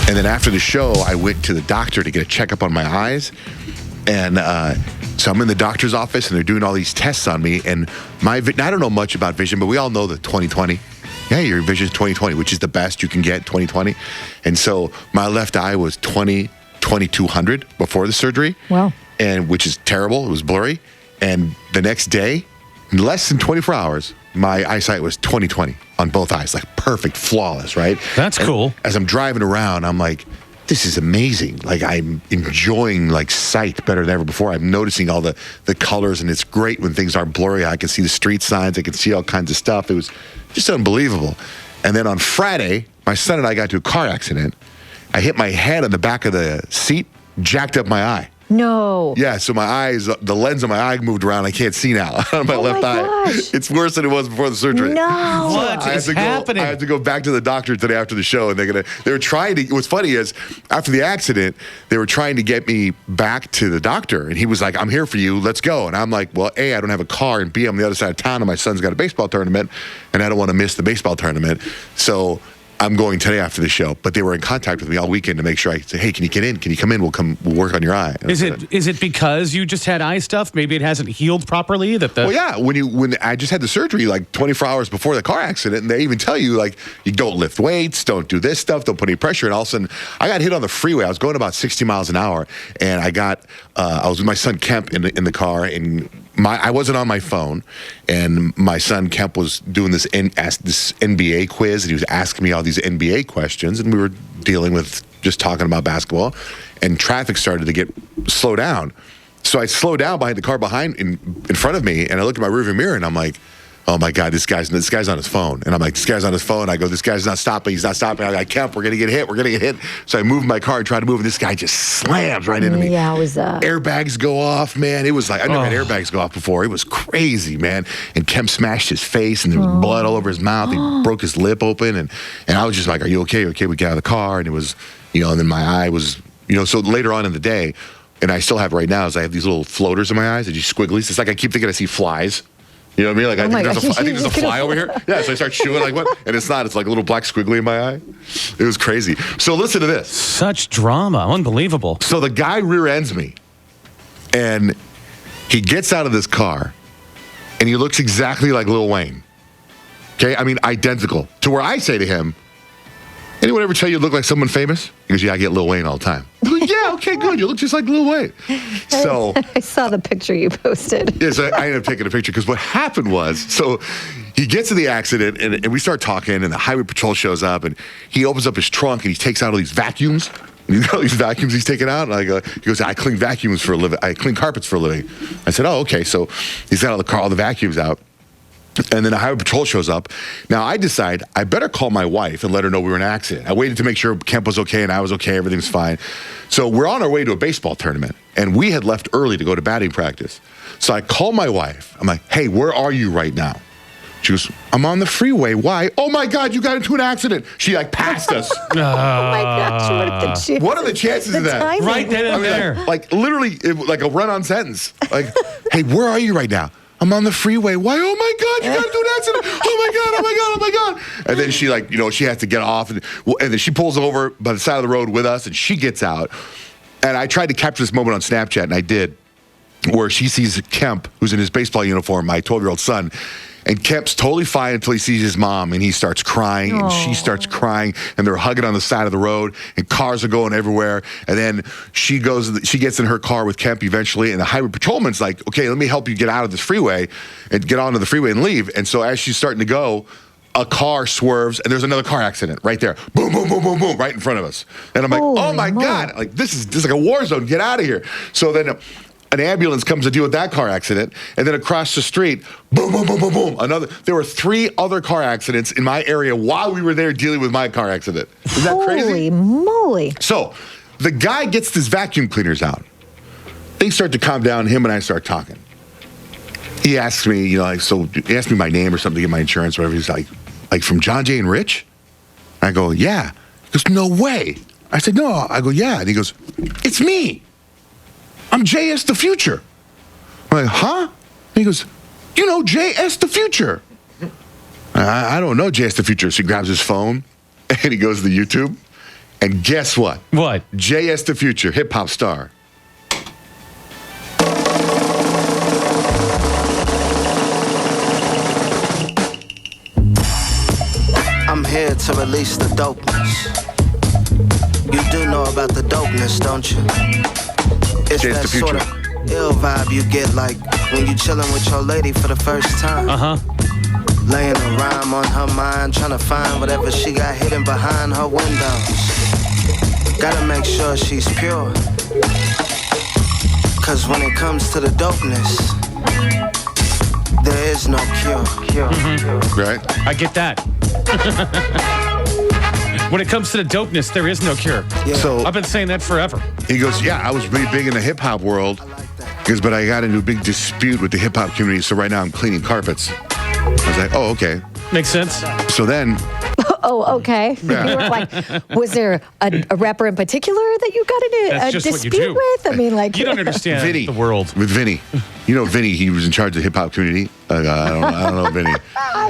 And then after the show, I went to the doctor to get a checkup on my eyes. And so I'm in the doctor's office, and they're doing all these tests on me. And I don't know much about vision, but we all know that 20/20. Yeah, your vision is 20/20, which is the best you can get, 20/20. And so my left eye was 20/2200 before the surgery. Wow. And which is terrible. It was blurry. And the next day, in less than 24 hours, my eyesight was 20/20 on both eyes, like perfect, flawless, right? That's cool. As I'm driving around, I'm like, this is amazing. Like, I'm enjoying, like, sight better than ever before. I'm noticing all the colors, and it's great when things aren't blurry. I can see the street signs. I can see all kinds of stuff. It was just unbelievable. And then on Friday, my son and I got into a car accident. I hit my head on the back of the seat, jacked up my eye. No. Yeah, so my eyes, the lens of my eye moved around. I can't see now on my left eye. Gosh. It's worse than it was before the surgery. No. What is happening? I had to go back to the doctor today after the show, and they were trying to. What's funny is after the accident, they were trying to get me back to the doctor, and he was like, "I'm here for you. Let's go." And I'm like, "Well, A, I don't have a car, and B, I'm on the other side of town, and my son's got a baseball tournament, and I don't want to miss the baseball tournament." So I'm going today after the show, but they were in contact with me all weekend to make sure I could say, "Hey, can you get in? Can you come in? We'll work on your eye." Is it because you just had eye stuff? Maybe it hasn't healed properly. Well, yeah. When I just had the surgery, like 24 hours before the car accident, and they even tell you, like, you don't lift weights, don't do this stuff, don't put any pressure. And all of a sudden, I got hit on the freeway. I was going about 60 miles an hour, and I was with my son Kemp in the car, and I wasn't on my phone, and my son Kemp was doing this NBA quiz, and he was asking me all these NBA questions, and we were dealing with just talking about basketball, and traffic started to get slow down. So I slowed down behind the car in front of me, and I looked at my rearview mirror, and I'm like, "Oh my God, this guy's on his phone." And I'm like, "This guy's on his phone." I go, "This guy's not stopping. He's not stopping." I'm like, "Kemp, we're gonna get hit. So I moved my car and tried to move, and this guy just slams right into me. Yeah, it was airbags go off, man. It was like, I never had airbags go off before. It was crazy, man. And Kemp smashed his face, and there was blood all over his mouth. He broke his lip open, and I was just like, "Are you okay?" Okay, we got out of the car, and it was, and then my eye was, so later on in the day, and I still have it right now, is I have these little floaters in my eyes, these squigglies. It's like I keep thinking I see flies. You know what I mean? Like, I think there's a fly over here. Yeah, so I start chewing, like, what? And it's not. It's like a little black squiggly in my eye. It was crazy. So listen to this. Such drama. Unbelievable. So the guy rear ends me, and he gets out of this car, and he looks exactly like Lil Wayne. Okay? I mean, identical. To where I say to him, "Anyone ever tell you look like someone famous?" He goes, "Yeah, I get Lil Wayne all the time." I'm like, "Yeah, okay, good. You look just like Lil Wayne." So I saw the picture you posted. Yes, I ended up taking a picture because what happened was, so he gets to the accident, and we start talking, and the highway patrol shows up, and he opens up his trunk, and he takes out all these vacuums. And he's got all these vacuums he's taking out, and he goes, "I clean vacuums for a living. I clean carpets for a living." I said, "Oh, okay." So he's got all the vacuums out. And then the highway patrol shows up. Now, I decide I better call my wife and let her know we were in an accident. I waited to make sure Kemp was okay and I was okay. Everything's fine. So we're on our way to a baseball tournament, and we had left early to go to batting practice. So I call my wife. I'm like, "Hey, where are you right now?" She goes, "I'm on the freeway. Why?" "Oh, my God, you got into an accident." She, passed us. Oh, my gosh. What are the chances? What are the chances of that? Timing. Right then and there. Like literally, like a run-on sentence. Like, "Hey, where are you right now?" "I'm on the freeway." "Why?" "Oh my God, you got into an accident." "Oh my God, oh my God, oh my God." And then she she has to get off, and then she pulls over by the side of the road with us, and she gets out. And I tried to capture this moment on Snapchat, and I did, where she sees Kemp, who's in his baseball uniform, my 12-year-old son. And Kemp's totally fine until he sees his mom, and he starts crying, and she starts crying, and they're hugging on the side of the road, and cars are going everywhere. And then she gets in her car with Kemp eventually, and the highway patrolman's like, "Okay, let me help you get out of this freeway and get onto the freeway and leave." And so as she's starting to go, a car swerves, and there's another car accident right there. Boom, boom, boom, boom, boom, right in front of us. And I'm like, "Oh my God, like this is like a war zone. Get out of here." So then an ambulance comes to deal with that car accident, and then across the street, boom, boom, boom, boom, boom. There were 3 other car accidents in my area while we were there dealing with my car accident. Is that crazy? Holy moly. So the guy gets his vacuum cleaners out. Things start to calm down. Him and I start talking. He asks me, he asked me my name or something to get my insurance, whatever. He's like from Johnjay and Rich? I go, "Yeah." He goes, "No way." I said, "No." I go, "Yeah." And he goes, "It's me. I'm JS the Future." I'm like, "Huh?" And he goes, "You know JS the Future." I don't know JS the Future. So he grabs his phone, and he goes to the YouTube, And guess what? What? JS the Future, hip hop star. I'm here to release the dopeness. You do know about the dopeness, don't you? It's Chase that the Future. sort of ill vibe you get like when you chillin' with your lady for the first time. Laying a rhyme on her mind, trying to find whatever she got hidden behind her windows. Gotta make sure she's pure. Cause when it comes to the dopeness, there is no cure. Right? I get that. When it comes to the dopeness, there is no cure. Yeah. So I've been saying that forever. he goes, yeah, I was really big in the hip hop world. He goes, but I got into a big dispute with the hip hop community, so right now I'm cleaning carpets. I was like, oh, okay. Makes sense. So then, Oh, okay. Yeah. You were like, was there a rapper in particular that you got into That's a just what you dispute do. with? I mean, like, You don't understand Vinny. the world. With Vinny. You know Vinny, he was in charge of the hip hop community. I don't know Vinny.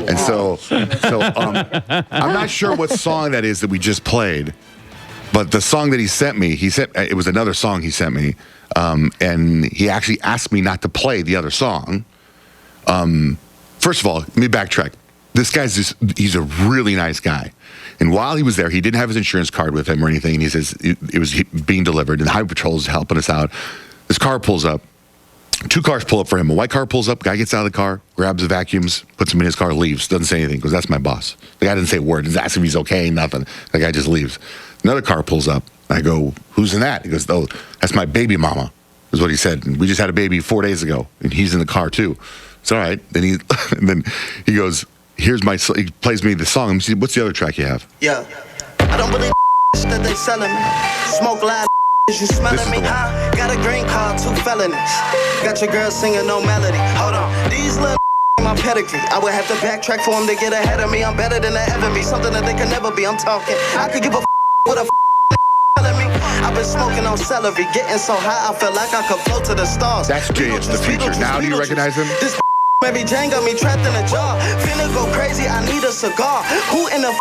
And so I'm not sure what song that is that we just played, but the song that he sent me, it was another song he sent me, and he actually asked me not to play the other song. First of all, let me backtrack. This he's a really nice guy. And while he was there, he didn't have his insurance card with him or anything. And he says it was being delivered, and the Highway Patrol is helping us out. This car pulls up. 2 cars pull up for him. A white car pulls up. Guy gets out of the car, grabs the vacuums, puts them in his car, leaves. Doesn't say anything because that's my boss. The guy didn't say a word. Doesn't ask if he's okay, nothing. The guy just leaves. Another car pulls up. I go, who's in that? He goes, oh, that's my baby mama, is what he said. And we just had a baby 4 days ago, and he's in the car too. It's all right. And then he goes, he plays me the song. What's the other track you have? Yeah. I don't believe that they selling me. Smoke loud, you smelling This is me? the one. Got a green card, 2 felonies. Got your girl singing no melody. Hold on. These little my pedigree. I would have to backtrack for them to get ahead of me. I'm better than they ever be. Something that they can never be. I'm talking. I could give a what a telling me. I've been smoking on celery, getting so high I feel like I could float to the stars. That's JS the Future. Now do you recognize him? This Mary Jane got me trapped in a jar. Finna go crazy, I need a cigar. Who in the